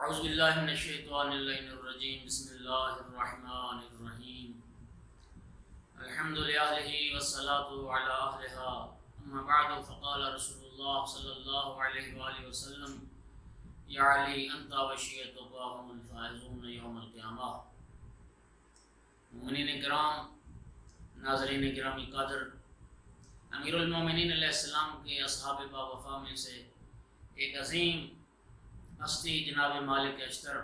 اعوذ باللہ من الشیطان اللعین الرجیم بسم اللہ الرحمن الرحیم الحمد للہ والصلاة علی اہلہا اما بعد فقال رسول اللہ صلی اللہ علیہ وآلہ وسلم یا علی انت وشیعتک هم الفائزون یوم القیامہ۔ مومنین کرام، ناظرین گرامی قدر، امیر المومنین علیہ السلام کے اصحاب باوفا میں سے ایک عظیم ہستی جناب مالک اشتر،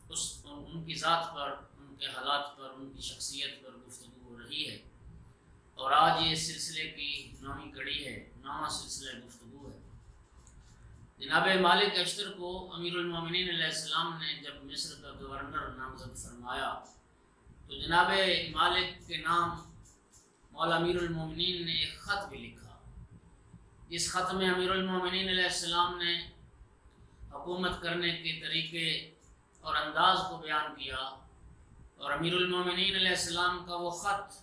ان کی ذات پر، ان کے حالات پر، ان کی شخصیت پر گفتگو ہو رہی ہے، اور آج یہ سلسلے کی 9ویں کڑی ہے، 9واں سلسلہ گفتگو ہے۔ جناب مالک اشتر کو امیر المومنین علیہ السلام نے جب مصر کا گورنر نامزد فرمایا تو جناب مالک کے نام مولا امیر المومنین نے ایک خط بھی لکھا۔ اس خط میں امیر المومنین علیہ السلام نے حکومت کرنے کے طریقے اور انداز کو بیان کیا، اور امیر المومنین علیہ السلام کا وہ خط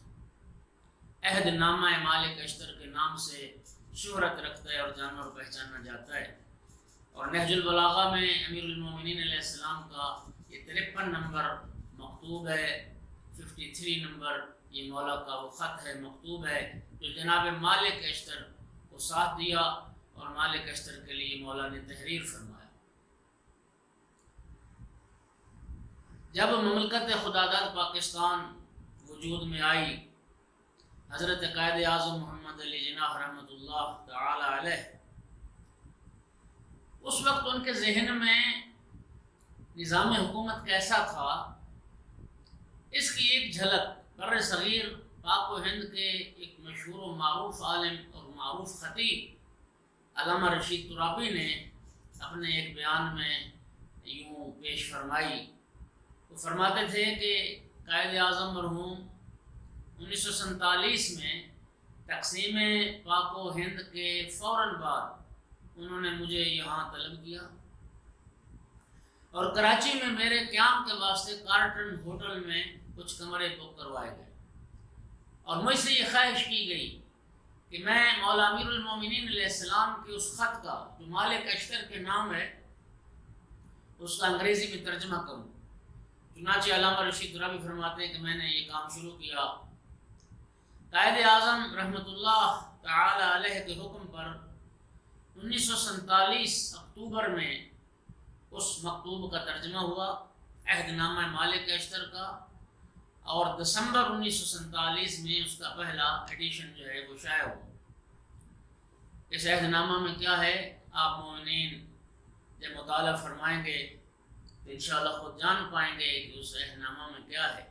عہد نامہ مالک اشتر کے نام سے شہرت رکھتا ہے اور جانا اور پہچانا جاتا ہے۔ اور نہج البلاغہ میں امیر المومنین علیہ السلام کا یہ 53 نمبر مکتوب ہے، 53 نمبر یہ مولا کا وہ خط ہے، مکتوب ہے، جو جناب مالک اشتر کو ساتھ دیا اور مالک اشتر کے لیے مولا نے تحریر فرمایا۔ جب مملکت خداداد پاکستان وجود میں آئی، حضرت قائد اعظم محمد علی جناح رحمۃ اللہ تعالی علیہ، اس وقت ان کے ذہن میں نظام حکومت کیسا تھا، اس کی ایک جھلک بر صغیر پاک و ہند کے ایک مشہور و معروف عالم اور معروف خطیب علامہ رشید ترابی نے اپنے ایک بیان میں یوں پیش فرمائی۔ وہ فرماتے تھے کہ قائد اعظم مرحوم 1947 میں تقسیم پاک و ہند کے فوراً بعد انہوں نے مجھے یہاں طلب کیا، اور کراچی میں میرے قیام کے واسطے کارٹن ہوٹل میں کچھ کمرے بک کروائے گئے، اور مجھ سے یہ خواہش کی گئی کہ میں مولا امیر المومنین علیہ السلام کے اس خط کا جو مالک اشتر کے نام ہے اس کا انگریزی میں ترجمہ کروں۔ چنانچہ علامہ رشید ترابی فرماتے ہیں کہ میں نے یہ کام شروع کیا۔ قائد اعظم رحمۃ اللہ تعالی علیہ کے حکم پر 1947 اکتوبر میں اس مکتوب کا ترجمہ ہوا، عہد نامہ مالک اشتر کا، اور دسمبر 1947 میں اس کا پہلا ایڈیشن جو ہے وہ شائع ہوا۔ اس عہد نامہ میں کیا ہے آپ مومنین جب مطالعہ فرمائیں گے تو انشاءاللہ خود جان پائیں گے کہ اس عہد نامہ میں کیا ہے۔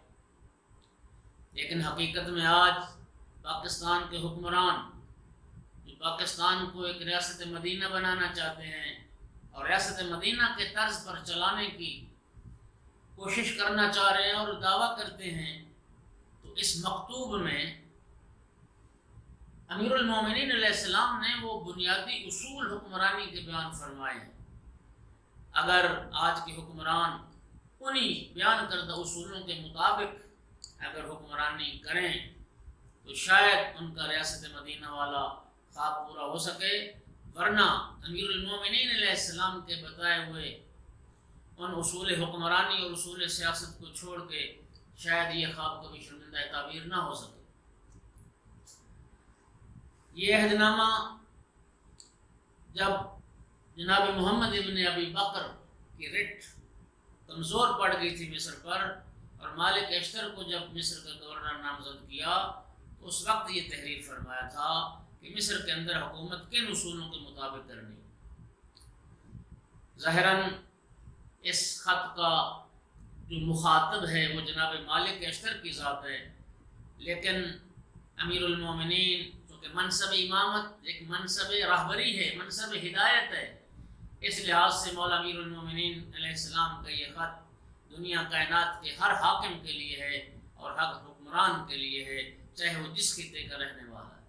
لیکن حقیقت میں آج پاکستان کے حکمران جو پاکستان کو ایک ریاست مدینہ بنانا چاہتے ہیں اور ریاست مدینہ کے طرز پر چلانے کی کوشش کرنا چاہ رہے ہیں اور دعویٰ کرتے ہیں، تو اس مکتوب میں امیر المومنین علیہ السلام نے وہ بنیادی اصول حکمرانی کے بیان فرمائے ہیں۔ اگر آج کے حکمران انہی بیان کردہ اصولوں کے مطابق اگر حکمرانی کریں تو شاید ان کا ریاست مدینہ والا خواب پورا ہو سکے، ورنہ امیر المومنین علیہ السلام کے بتائے ہوئے ان اصول حکمرانی اور اصول سیاست کو چھوڑ کے شاید یہ خواب کبھی شرمندہ تعبیر نہ ہو سکے۔ یہ عہد نامہ جب جناب محمد ابن ابی بکر کی رٹ کمزور پڑ گئی تھی مصر پر، اور مالک اشتر کو جب مصر کا گورنر نامزد کیا تو اس وقت یہ تحریر فرمایا تھا کہ مصر کے اندر حکومت کن اصولوں کے مطابق کرنی۔ ظاہراً اس خط کا جو مخاطب ہے وہ جناب مالک اشتر کی ذات ہے، لیکن امیر المومنین چونکہ منصب امامت ایک منصب رہبری ہے، منصب ہدایت ہے، اس لحاظ سے مولا امیر المومنین علیہ السلام کا یہ خط دنیا کائنات کے ہر حاکم کے لیے ہے اور ہر حکمران کے لیے ہے، چاہے وہ جس خطے کا رہنے والا ہے۔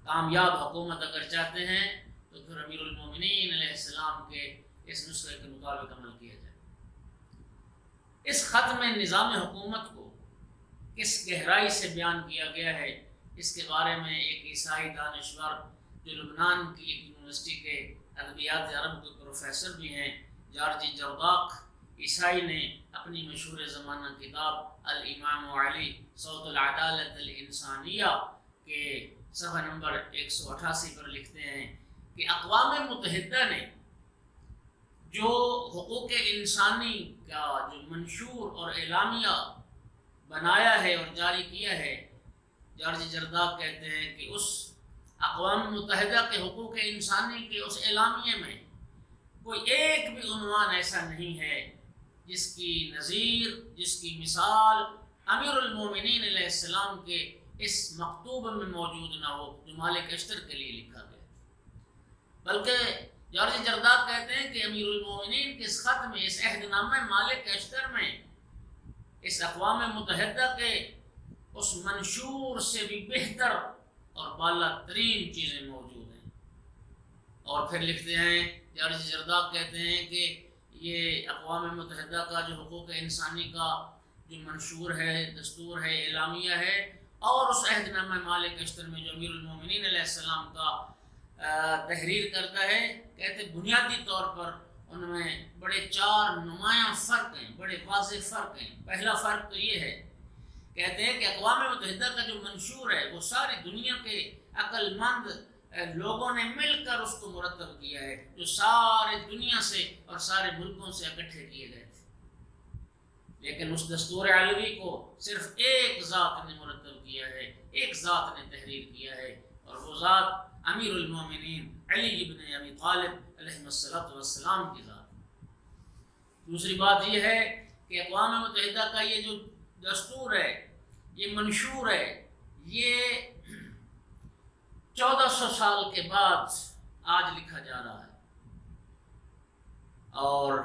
کامیاب حکومت اگر چاہتے ہیں تو پھر امیر المومنین علیہ السلام کے اس نسخے کے مطابق عمل کیا جائے۔ اس خط میں نظام حکومت کو کس گہرائی سے بیان کیا گیا ہے، اس کے بارے میں ایک عیسائی دانشور جو لبنان کی ایک یونیورسٹی کے ادبیات عرب کے پروفیسر بھی ہیں، جارج جرداق عیسائی نے اپنی مشہور زمانہ کتاب الامام علی صوت العدالت الانسانیہ کے صفحہ نمبر 188 پر لکھتے ہیں کہ اقوام متحدہ نے جو حقوق انسانی کا جو منشور اور اعلامیہ بنایا ہے اور جاری کیا ہے، جارج جرداق کہتے ہیں کہ اس اقوام متحدہ کے حقوق انسانی کے اس اعلامیے میں کوئی ایک بھی عنوان ایسا نہیں ہے جس کی نظیر، جس کی مثال امیر المومنین علیہ السلام کے اس مکتوب میں موجود نہ ہو جو مالک اشتر کے لیے لکھا گیا، بلکہ جارج جرداق کہتے ہیں کہ امیر المومنین کے اس خط میں، اس عہد نامہ مالک اشتر میں، اس اقوام متحدہ کے اس منشور سے بھی بہتر اور بالا ترین چیزیں موجود ہیں۔ اور پھر لکھتے ہیں، جارج جرداق کہتے ہیں کہ یہ اقوام متحدہ کا جو حقوق انسانی کا جو منشور ہے، دستور ہے، اعلامیہ ہے، اور اس عہد نامہ مالک اشتر میں جو امیر المومنین علیہ السلام کا تحریر کرتا ہے، کہتے بنیادی طور پر ان میں بڑے 4 نمایاں فرق ہیں، بڑے واضح فرق ہیں۔ پہلا فرق تو یہ ہے، کہتے ہیں کہ اقوام متحدہ کا جو منشور ہے وہ ساری دنیا کے عقل مند لوگوں نے مل کر اس کو مرتب کیا ہے، جو سارے دنیا سے اور سارے ملکوں سے اکٹھے کیے گئے تھے، لیکن اس دستور علوی کو صرف ایک ذات نے مرتب کیا ہے، ایک ذات نے تحریر کیا ہے، اور وہ ذات امیر المومنین علی ابن ابی طالب علیہ السلام کی ذات۔ دوسری بات یہ ہے کہ اقوام متحدہ کا یہ جو دستور ہے، یہ منشور ہے، یہ 1400 سال کے بعد آج لکھا جا رہا ہے، اور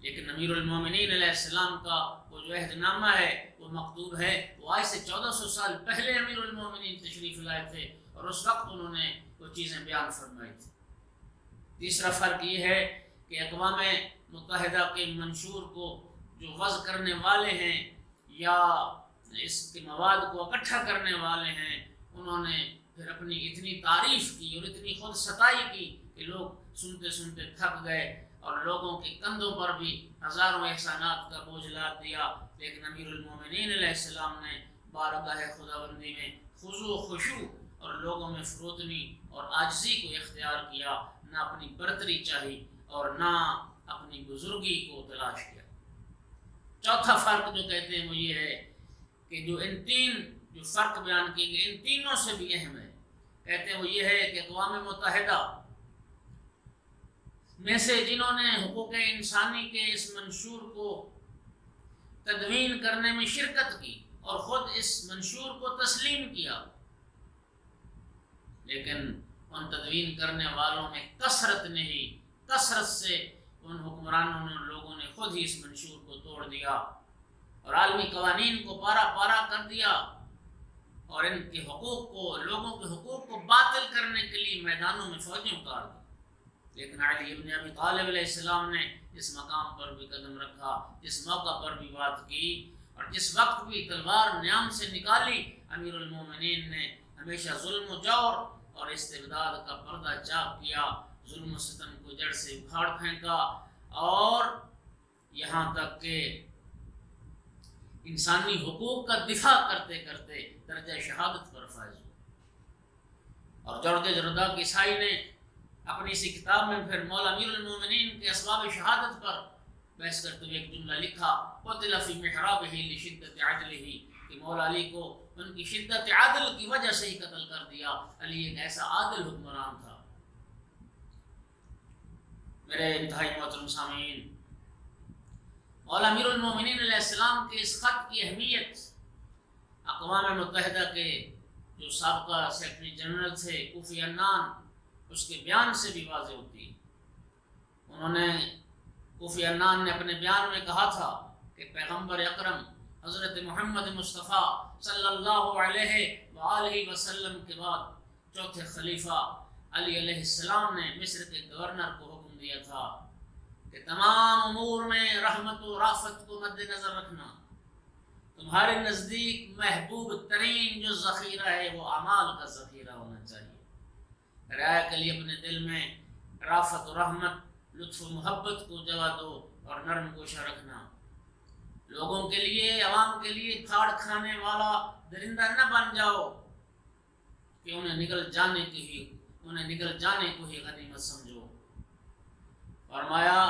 لیکن امیر المومنین علیہ السلام کا وہ جو عہد نامہ ہے، وہ مکتوب ہے، وہ آج سے 1400 سال پہلے امیر المومنین تشریف لائے تھے اور اس وقت انہوں نے وہ چیزیں بیان فرمائی تھی۔ تیسرا فرق یہ ہے کہ اقوام متحدہ کے منشور کو جو وضع کرنے والے ہیں یا اس کے مواد کو اکٹھا کرنے والے ہیں، انہوں نے پھر اپنی اتنی تعریف کی اور اتنی خود ستائی کی کہ لوگ سنتے سنتے تھک گئے اور لوگوں کے کندھوں پر بھی ہزاروں احسانات کا بوجھ لاد دیا، لیکن امیر المومنین علیہ السلام نے بارگاہ خداوندی میں خضوع و خشوع اور لوگوں میں فروتنی اور عاجزی کو اختیار کیا، نہ اپنی برتری چاہی اور نہ اپنی بزرگی کو تلاش کیا۔ چوتھا فرق جو کہتے ہیں وہ یہ ہے کہ جو ان 3 جو فرق بیان کیے گئے، ان تینوں سے بھی اہم ہے، کہتے ہیں وہ یہ ہے کہ اقوام متحدہ میں سے جنہوں نے حقوق انسانی کے اس منشور کو تدوین کرنے میں شرکت کی اور خود اس منشور کو تسلیم کیا، لیکن ان تدوین کرنے والوں میں کثرت سے ان حکمرانوں نے، ان لوگوں نے خود ہی اس منشور کو توڑ دیا اور عالمی قوانین کو پارا پارا کر دیا اور ان کے حقوق کو، لوگوں کے حقوق کو باطل کرنے کے لیے میدانوں میں فوجیں اتار دی۔ لیکن علی ابن ابی طالب علیہ السلام نے جس مقام پر بھی قدم رکھا، جس موقع پر بھی بات کی اور جس وقت بھی تلوار نیام سے نکالی، امیر المومنین نے ہمیشہ ظلم و جور اور استبداد کا پردہ چاک کیا، ظلم و ستم کو جڑ سے اکھاڑ پھینکا، اور یہاں تک کہ انسانی حقوق کا دفاع کرتے کرتے درجہ شہادت پر فائز ہوا۔ اور جارج جرداق عیسائی نے اپنی اسی کتاب میں پھر مولا امیر المومنین کے اسباب شہادت پر بحث کرتے ہوئے ایک جملہ لکھا، قتل فی محرابہ لشدت عدلہ، کہ مولا علی کو ان کی شدت عدل کی وجہ سے ہی قتل کر دیا۔ علی ایک ایسا عادل حکمران تھا۔ میرے انتہائی محترم سامعین، مولا امیر المومنین علیہ السلام کے اس خط کی اہمیت اقوام متحدہ کے جو سابقہ سیکرٹری جنرل تھے کوفی عنان، اس کے بیان سے بھی واضح ہوتی ہے۔ انہوں نے، کوفی عنان نے اپنے بیان میں کہا تھا کہ پیغمبر اکرم حضرت محمد مصطفیٰ صلی اللہ علیہ وآلہ وسلم کے بعد چوتھے خلیفہ علی علیہ السلام نے مصر کے گورنر کو حکم دیا تھا کہ تمام امور میں رحمت و رافت کو مد نظر رکھنا، تمہارے نزدیک محبوب ترین جو ذخیرہ ہے وہ اعمال کا ذخیرہ ہونا چاہیے۔ رعایا کے لیے اپنے دل میں رافت و رحمت لطف و محبت کو جگہ دو اور نرم گوشہ رکھنا۔ لوگوں کے لیے، عوام کے لیے پھاڑ کھانے والا درندہ نہ بن جاؤ کہ انہیں نگل جانے کو ہی غنیمت سمجھو۔ فرمایا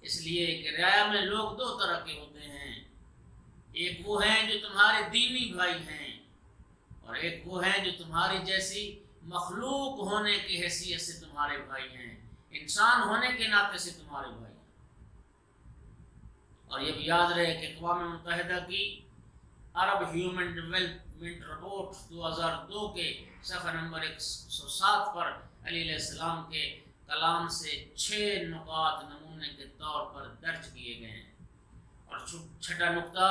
اس لیے کہ رعایا میں لوگ دو طرح کے ہوتے ہیں، ایک وہ ہیں جو تمہارے دینی بھائی ہیں، اور ایک وہ ہیں جو تمہاری جیسی مخلوق ہونے کی حیثیت سے تمہارے بھائی ہیں، انسان ہونے کے ناطے سے تمہارے بھائی ہیں۔ اور یہ بھی یاد رہے کہ اقوام متحدہ کی عرب ہیومن ڈیولپمنٹ رپورٹ 2002 کے صفحہ نمبر 107 پر علی علیہ السلام کے کلام سے 6 نکات نمونے کے طور پر درج کیے گئے ہیں، اور چھٹا نقطہ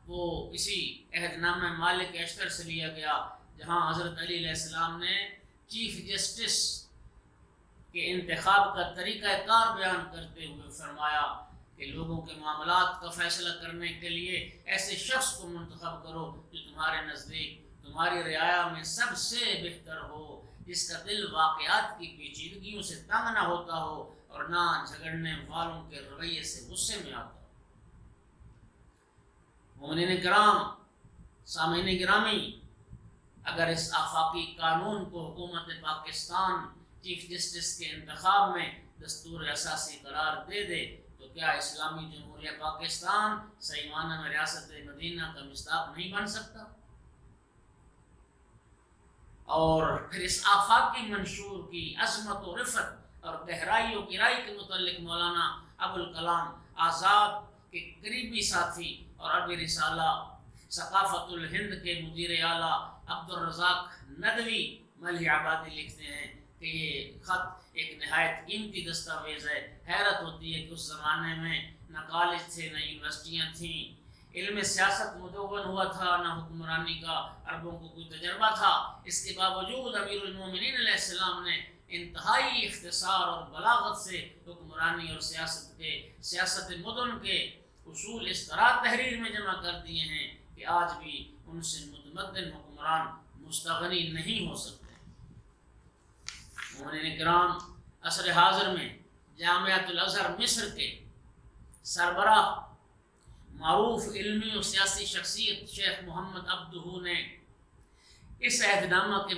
وہ اسی عہد نامہ مالک اشتر سے لیا گیا، جہاں حضرت علی علیہ السلام نے چیف جسٹس کے انتخاب کا طریقہ کار بیان کرتے ہوئے فرمایا کہ لوگوں کے معاملات کا فیصلہ کرنے کے لیے ایسے شخص کو منتخب کرو جو تمہارے نزدیک تمہاری رعایا میں سب سے بہتر ہو، جس کا دل واقعات کی پیچیدگیوں سے تنگ نہ ہوتا ہو اور نہ جھگڑنے والوں کے رویے سے غصے میں آتا ہو۔ مومنین کرام، سامعین گرامی، اگر اس آفاقی قانون کو حکومت پاکستان چیف جسٹس کے انتخاب میں دستور اساسی قرار دے دے تو کیا اسلامی جمہوریہ پاکستان صحیح معنی میں ریاست مدینہ کا مصداق نہیں بن سکتا؟ اور پھر اس آفاقی منشور کی عظمت و رفت اور گہرائی و گہرائی کے متعلق مولانا ابوالکلام آزاد کے قریبی ساتھی اور عربی رسالہ ثقافت الہند کے مدیر اعلیٰ عبدالرزاق ندوی ملح آبادی لکھتے ہیں کہ یہ خط ایک نہایت قیمتی دستاویز ہے۔ حیرت ہوتی ہے کہ اس زمانے میں نہ کالج تھے، نہ یونیورسٹیاں تھیں، علم سیاست مدون ہوا تھا، نہ حکمرانی کا عربوں کو کوئی تجربہ تھا۔ اس کے باوجود امیر المومنین علیہ السلام نے انتہائی اختصار اور بلاغت سے حکمرانی اور سیاست مدن کے اصول اس طرح تحریر میں جمع کر دیے ہیں کہ آج بھی ان سے متمدن حکمران مستغنی نہیں ہو سکتے۔ مومنین کرام، عصر حاضر میں جامعۃ الازہر مصر کے سربراہ معروف علمی و سیاسی شخصیت شیخ محمد عبدہ نے اس عہد نامہ کے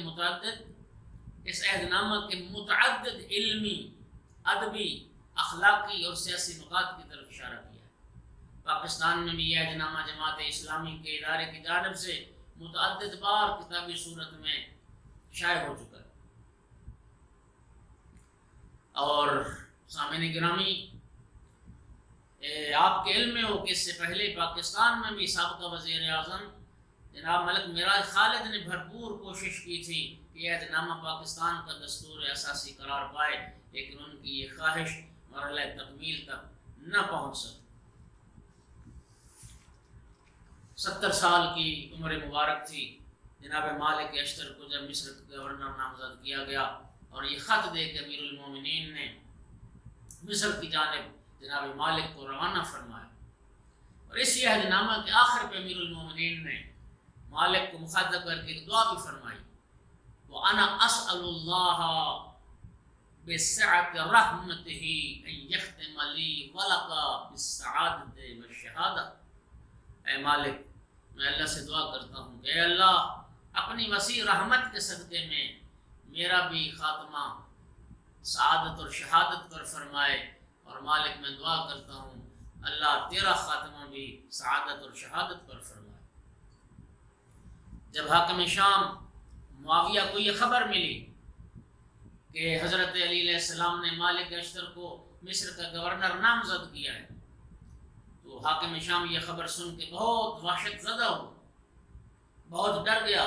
متعدد علمی، ادبی، اخلاقی اور سیاسی نکات کی طرف اشارہ کیا ہے۔ پاکستان میں بھی یہ عہد نامہ جماعت اسلامی کے ادارے کی جانب سے متعدد بار کتابی صورت میں شائع ہو چکا ہے۔ اور سامعین گرامی، آپ کے علم میں ہو کہ اس سے پہلے پاکستان میں بھی سابقہ وزیر اعظم جناب ملک معراج خالد نے بھرپور کوشش کی تھی کہ یہ عہد نامہ پاکستان کا دستور اساسی قرار پائے، لیکن ان کی یہ خواہش مرحلہ تکمیل تک نہ پہنچ سکی۔ 70 سال کی عمر مبارک تھی جناب مالک اشتر کو جب مصر کا گورنر نامزد کیا گیا، اور یہ خط دے کے امیر المومنین نے مصر کی جانب جناب مالک کو روانہ فرمایا، اور اس عہد نامہ کے آخر پہ امیر المومنین نے مالک کو مخاطب کر کے ایک دعا بھی فرمائی، وَأَنَا أَسْأَلُ اللَّهَ بِسِعَةِ رَحْمَتِهِ أَن يَخْتِمَ لِي وَلَكَ بِالسَّعَادَةِ وَالشَّهَادَةِ۔ اے مالک، میں اللہ سے دعا کرتا ہوں کہ اے اللہ اپنی وسیع رحمت کے صدقے میں میرا بھی خاتمہ سعادت اور شہادت پر فرمائے، اور مالک میں دعا کرتا ہوں اللہ تیرا خاتمہ بھی سعادت اور شہادت پر فرمائے۔ جب حاکم شام معاویہ کو یہ خبر ملی کہ حضرت علی علیہ السلام نے مالک اشتر کو مصر کا گورنر نامزد کیا ہے، تو حاکم شام یہ خبر سن کے بہت وحشت زدہ ہوا، بہت ڈر گیا،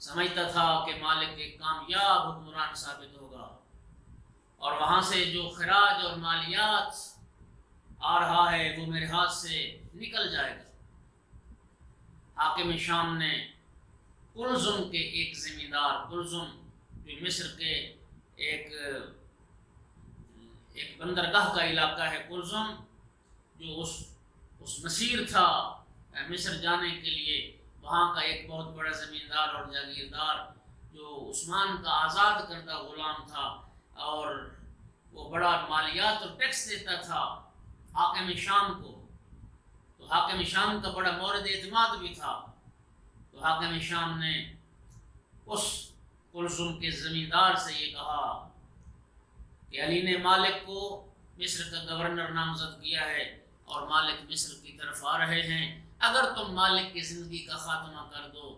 سمجھتا تھا کہ مالک ایک کامیاب حکمران ثابت ہوگا، اور وہاں سے جو خراج اور مالیات آ رہا ہے وہ میرے ہاتھ سے نکل جائے گا۔ حاکم شام نے کلزم کے ایک زمین دار، کلزم جو مصر کے ایک بندرگاہ کا علاقہ ہے، کلزم جو اس مسیر تھا مصر جانے کے لیے، وہاں کا ایک بہت بڑا زمیندار اور جاگیردار جو عثمان کا آزاد کردہ غلام تھا، اور وہ بڑا مالیات اور ٹیکس دیتا تھا حاکم شام کو، تو حاکم شام کا بڑا مورد اعتماد بھی تھا، تو حاکم شام نے اس کلثوم کے زمیندار سے یہ کہا کہ علی نے مالک کو مصر کا گورنر نامزد کیا ہے اور مالک مصر کی طرف آ رہے ہیں، اگر تم مالک کی زندگی کا خاتمہ کر دو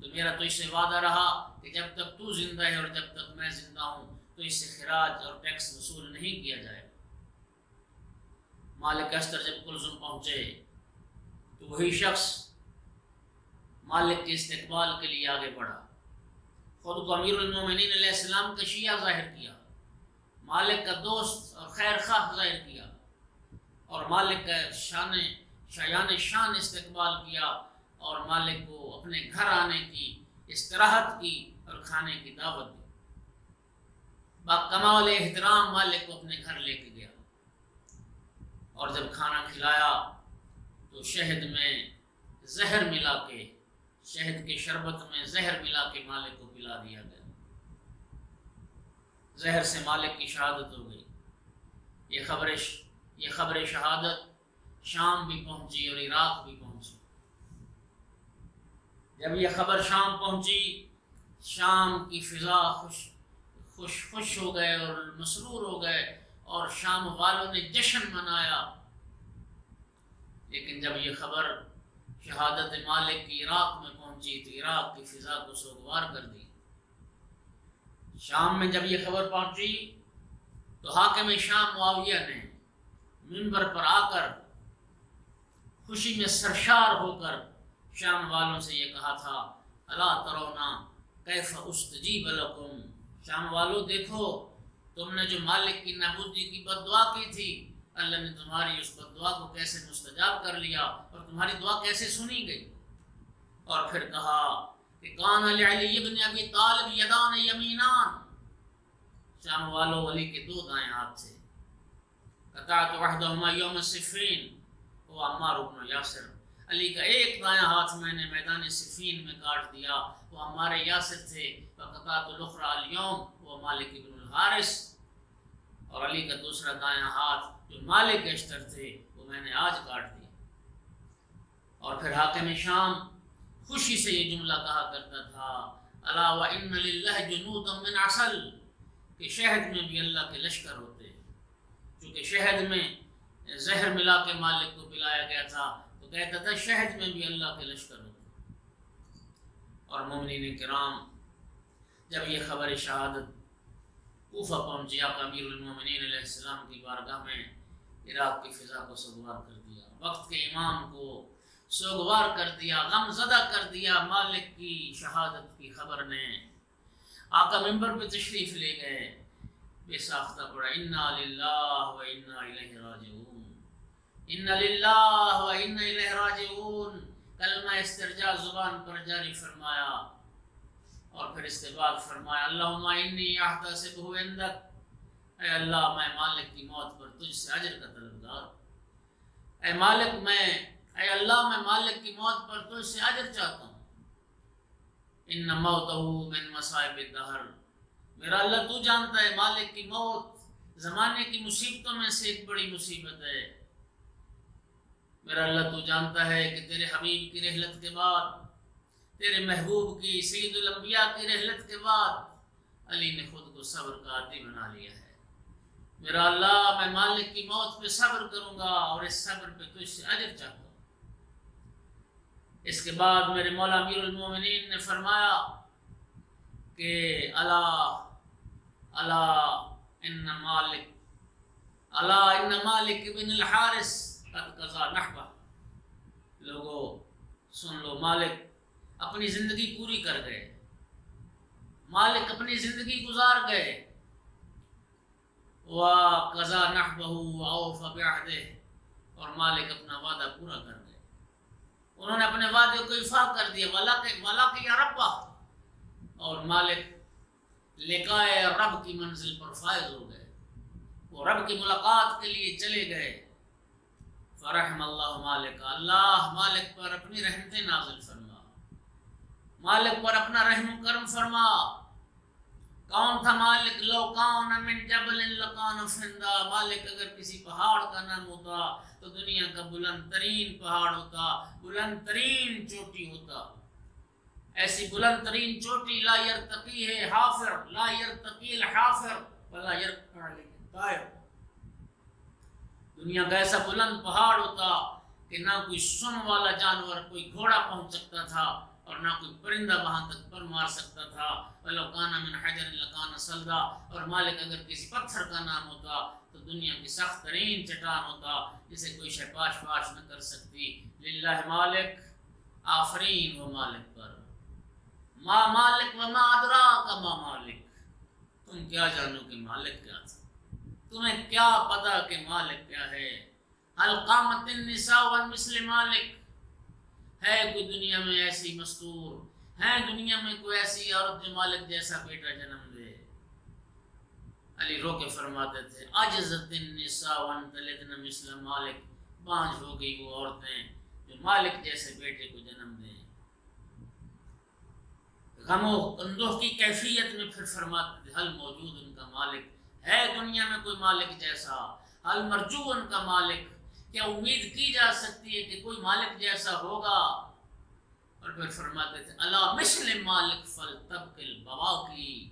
تو میرا تو اس سے وعدہ رہا کہ جب تک تو زندہ ہے اور جب تک میں زندہ ہوں تو اس سے خراج اور ٹیکس وصول نہیں کیا جائے۔ مالک اشتر جب کلثوم پہنچے تو وہی شخص مالک کے استقبال کے لیے آگے بڑھا، خود کو امیر المومنین علیہ السلام کا شیعہ ظاہر کیا، مالک کا دوست اور خیر خواہ ظاہر کیا، اور مالک کا شایان شان استقبال کیا، اور مالک کو اپنے گھر آنے کی استراحت کی اور کھانے کی دعوت دی۔ باکمال احترام مالک کو اپنے گھر لے کے گیا، اور جب کھانا کھلایا تو شہد میں زہر ملا کے، شہد کے شربت میں زہر ملا کے مالک کو پلا دیا گیا۔ زہر سے مالک کی شہادت ہو گئی۔ یہ خبر شہادت شام بھی پہنچی اور عراق بھی پہنچی۔ جب یہ خبر شام پہنچی، شام کی فضا خوش ہو گئے اور مسرور ہو گئے، اور شام والوں نے جشن منایا۔ لیکن جب یہ خبر شہادت مالک کی عراق میں پہنچی تو عراق کی فضا کو سوگوار کر دی۔ شام میں جب یہ خبر پہنچی تو حاکم شام معاویہ نے منبر پر آ کر خوشی میں سرشار ہو کر شام والوں سے یہ کہا تھا، الا ترونا کیف استجیب لکم، شام والوں دیکھو تم نے جو مالک کی نابودی کی بد دعا کی تھی، اللہ نے تمہاری اس بد دعا کو کیسے مستجاب کر لیا اور تمہاری دعا کیسے سنی گئی۔ اور پھر کہا کہ کان لعلی ابن ابی طالب یدان یمینان، شام والوں علی کے دو دائیں ہاتھ تھے، قطعت وحدہما یوم صفین، وہ عمار بن یاسر، علی کا ایک دایاں ہاتھ میں نے میدان صفین میں کاٹ دیا، وہ عمار یاسر تھے، وقطعت الاخری اليوم، وہ مالک بن الحارث، اور علی کا دوسرا دایاں ہاتھ جو مالک اشتر تھے وہ میں نے آج کاٹ دیا۔ اور پھر حاکم شام خوشی سے یہ جملہ کہا کرتا تھا، الا وان للہ جنودا من عسل، کہ شہد میں بھی اللہ کے لشکر ہوتے ہیں۔ چونکہ شہد میں زہر ملا کے مالک کو پلایا گیا تھا تو کہتا تھا شہد میں بھی اللہ کے لشکر ہوتے ہیں۔ اور مومنین کرام، جب یہ خبر شہادت کوفہ پہنچی، آپ امیر المومنین علیہ السلام کی بارگاہ میں عراق کی فضا کو سوگوار کر دیا، وقت کے امام کو سوگوار کر دیا، غم زدہ کر دیا مالک کی شہادت کی خبر نے۔ آقا منبر پہ تشریف لے گئے، بے ساختہ پڑا انا للہ و انا الیہ راجعون، انا للہ و انا الیہ راجعون، کلمہ استرجاع زبان پر جاری فرمایا، اور پھر اس کے بعد فرمایا اللہم انی احتسبہ عندک، اے اللہ میں مالک کی موت پر تجھ سے اجر کا طلبگار، اے اللہ میں مالک کی موت پر تجھ سے اجر چاہتا ہوں۔ ان موتہ من مصائب الدہر، میرا اللہ تو جانتا ہے مالک کی موت زمانے کی مصیبتوں میں سے ایک بڑی مصیبت ہے۔ میرا اللہ تو جانتا ہے کہ تیرے حبیب کی رحلت کے بعد، تیرے محبوب کی سید الانبیاء کی رحلت کے بعد علی نے خود کو صبر کا عادی بنا لیا ہے۔ میرا اللہ میں مالک کی موت پہ صبر کروں گا اور اس صبر پہ تجھ سے اجر چاہتا ہوں۔ اس کے بعد میرے مولا امیر المومنین نے فرمایا کہ الا ان مالک ابن الحارث قد قضا نحبہ، لوگو سن لو، مالک اپنی زندگی پوری کر گئے، مالک اپنی زندگی گزار گئے، وقضا نحبہ واوفى بعہدہ، اور مالک اپنا وعدہ پورا کر گئے، انہوں نے اپنے وعدے کو وفا کر دیا، ولا کہ یا ربہ، اور مالک لقائے رب کی منزل پر فائز ہو گئے، وہ رب کی ملاقات کے لیے چلے گئے۔ فرحم اللہ مالک، اللہ مالک پر اپنی رحمتیں نازل فرما، مالک پر اپنا رحم و کرم فرما۔ کون تھا مالک؟ لو کان من جبل لکان فندا، مالک اگر کسی پہاڑ کا نام ہوتا تو دنیا کا بلند ترین پہاڑ ہوتا، بلند ترین چوٹی ہوتا، ایسی بلند ترین چوٹی لا یرتقی ہے حافر، لا یرتقی الحافر ولا یرقع الطائر، دنیا کا ایسا بلند پہاڑ ہوتا کہ نہ کوئی سن والا جانور، کوئی گھوڑا پہنچ سکتا تھا اور نہ کوئی پرندہ وہاں تک پر مار سکتا تھا۔ وَلَوْ كَانَ مِنْ حَجَرٍ لَكَانَ صَلْدًا، اور مالک اگر کسی پتھر کا نام ہوتا تو دنیا کی سخت ترین چٹان ہوتا جسے کوئی شے پاش نہ کر سکتی۔ للہ مالک، آفرین و مالک پر، ما مالک وما ادراک ما مالک، تم کیا جانو کہ مالک کیا تھا، تمہیں کیا پتا کہ مالک کیا ہے۔ حل قامت النساء والمثل مالک، ہے کوئی دنیا میں ایسی مستور، ہے دنیا میں کوئی ایسی عورت جو مالک جیسا بیٹا جنم دے؟ علی رو کے فرماتے تھے عجزت النساء وان تلدن مثل مالک، بانجھ ہو گئی وہ عورتیں جو مالک جیسے بیٹے کو جنم دیں۔ غم و اندوہ کی کیفیت میں پھر فرماتے تھے حل موجود ان کا مالک، ہے دنیا میں کوئی مالک جیسا؟ حل مرجو ان کا مالک، کیا امید کی جا سکتی ہے کہ کوئی مالک جیسا ہوگا؟ اور پھر فرماتے تھے الا مثل مالک فلتبکی البواکی،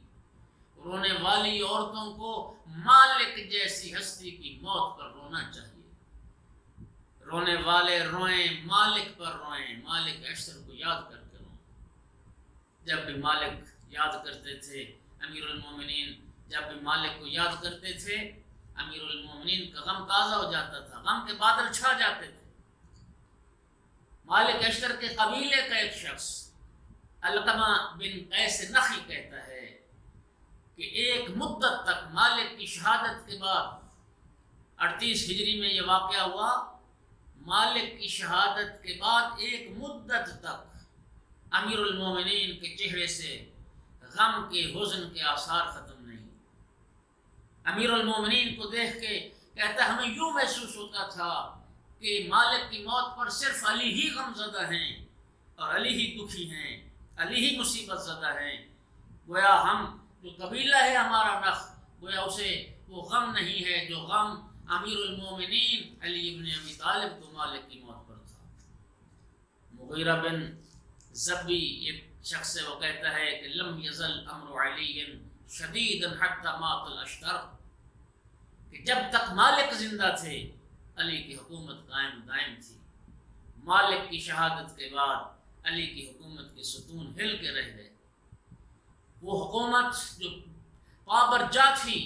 رونے والی عورتوں کو مالک جیسی ہستی کی موت پر رونا چاہیے، رونے والے روئیں، مالک پر روئیں، مالک اشتر کو یاد کر کے روئیں۔ جب بھی مالک یاد کرتے تھے امیر المومنین، جب بھی مالک کو یاد کرتے تھے امیر المومنین کا غم تازہ ہو جاتا تھا، غم کے بادل چھا جاتے تھے۔ مالک اشتر کے قبیلے کا ایک شخص علقمہ بن قیس نخی کہتا ہے کہ ایک مدت تک مالک کی شہادت کے بعد 38 ہجری میں یہ واقعہ ہوا، مالک کی شہادت کے بعد ایک مدت تک امیر المومنین کے چہرے سے غم کے، حزن کے آثار ختم نہیں۔ امیر المومنین کو دیکھ کے کہتا ہے ہمیں یوں محسوس ہوتا تھا کہ مالک کی موت پر صرف علی ہی غم زدہ ہیں اور علی ہی دکھی ہیں، علی ہی مصیبت زدہ ہیں، گویا ہم جو قبیلہ ہے ہمارا نخ، گویا اسے وہ غم نہیں ہے جو غم امیر المومنین علی ابن ابی طالب کو مالک کی موت پر تھا۔ مغیرہ بن زبی ایک شخص سے وہ کہتا ہے کہ لم یزل امر علی شدیدا حتی مات الاشتر، کہ جب تک مالک زندہ تھے علی کی حکومت قائم دائم تھی، مالک کی شہادت کے بعد علی کی حکومت کے ستون ہل کے رہ گئے، وہ حکومت جو پابرجا تھی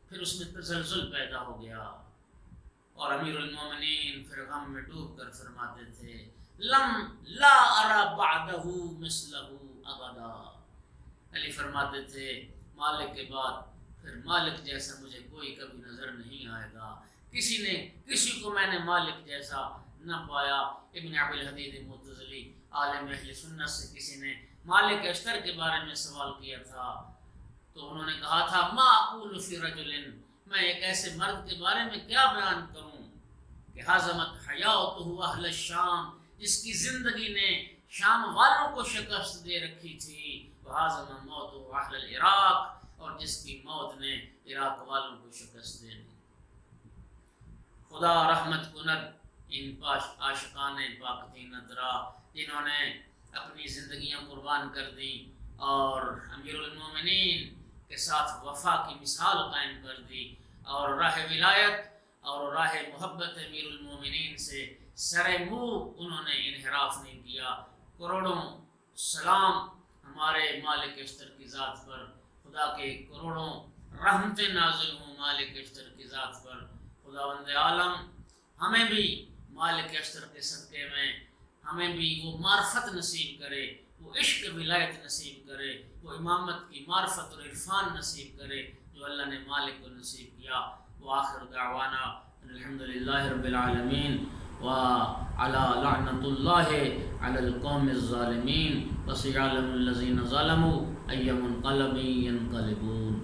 پھر اس میں تزلزل پیدا ہو گیا، اور امیر المومنین پھر غم میں ڈوب کر فرماتے تھے لم لا ارى بعده مثله ابدا، علی فرماتے تھے مالک کے بعد پھر مالک جیسا مجھے کوئی کبھی نظر نہیں آئے گا، کسی کو میں نے مالک جیسا نہ پایا۔ ابن ابی الحدید معتزلی عالم اہل سنت سے کسی نے مالک اشتر کے بارے میں سوال کیا تھا تو انہوں نے کہا تھا ما اقول فی رجل، میں ایک ایسے مرد کے بارے میں کیا بیان کروں کہ حزمت حیاتہ اہل الشام، جس کی زندگی نے شام والوں کو شکست دے رکھی تھی، وحازم موت اہل العراق، اور جس کی موت نے عراق والوں کو شکست دے دی۔ خدا رحمت کند ان عاشقان پاک دینت را جنہوں نے اپنی زندگیاں قربان کر دیں اور امیر المومنین کے ساتھ وفا کی مثال قائم کر دی، اور راہ ولایت اور راہ محبت امیر المومنین سے سر منہ انہوں نے انحراف نہیں کیا۔ کروڑوں سلام ہمارے مالک اشتر کی ذات پر، خدا کے کروڑوں رحمتیں نازل ہوں مالک اشتر کی ذات پر۔ خداوند عالم ہمیں بھی مالک اشتر کے صدقے میں ہمیں بھی وہ معرفت نصیب کرے، وہ عشق ولایت نصیب کرے، وہ امامت کی معرفت اور عرفان نصیب کرے جو اللہ نے مالک کو نصیب کیا۔ وآخر دعوانا الحمدللہ رب العالمین وعلى لعنة الله على القوم الظالمين وسيعلم الذين ظلموا أي منقلب ينقلبون۔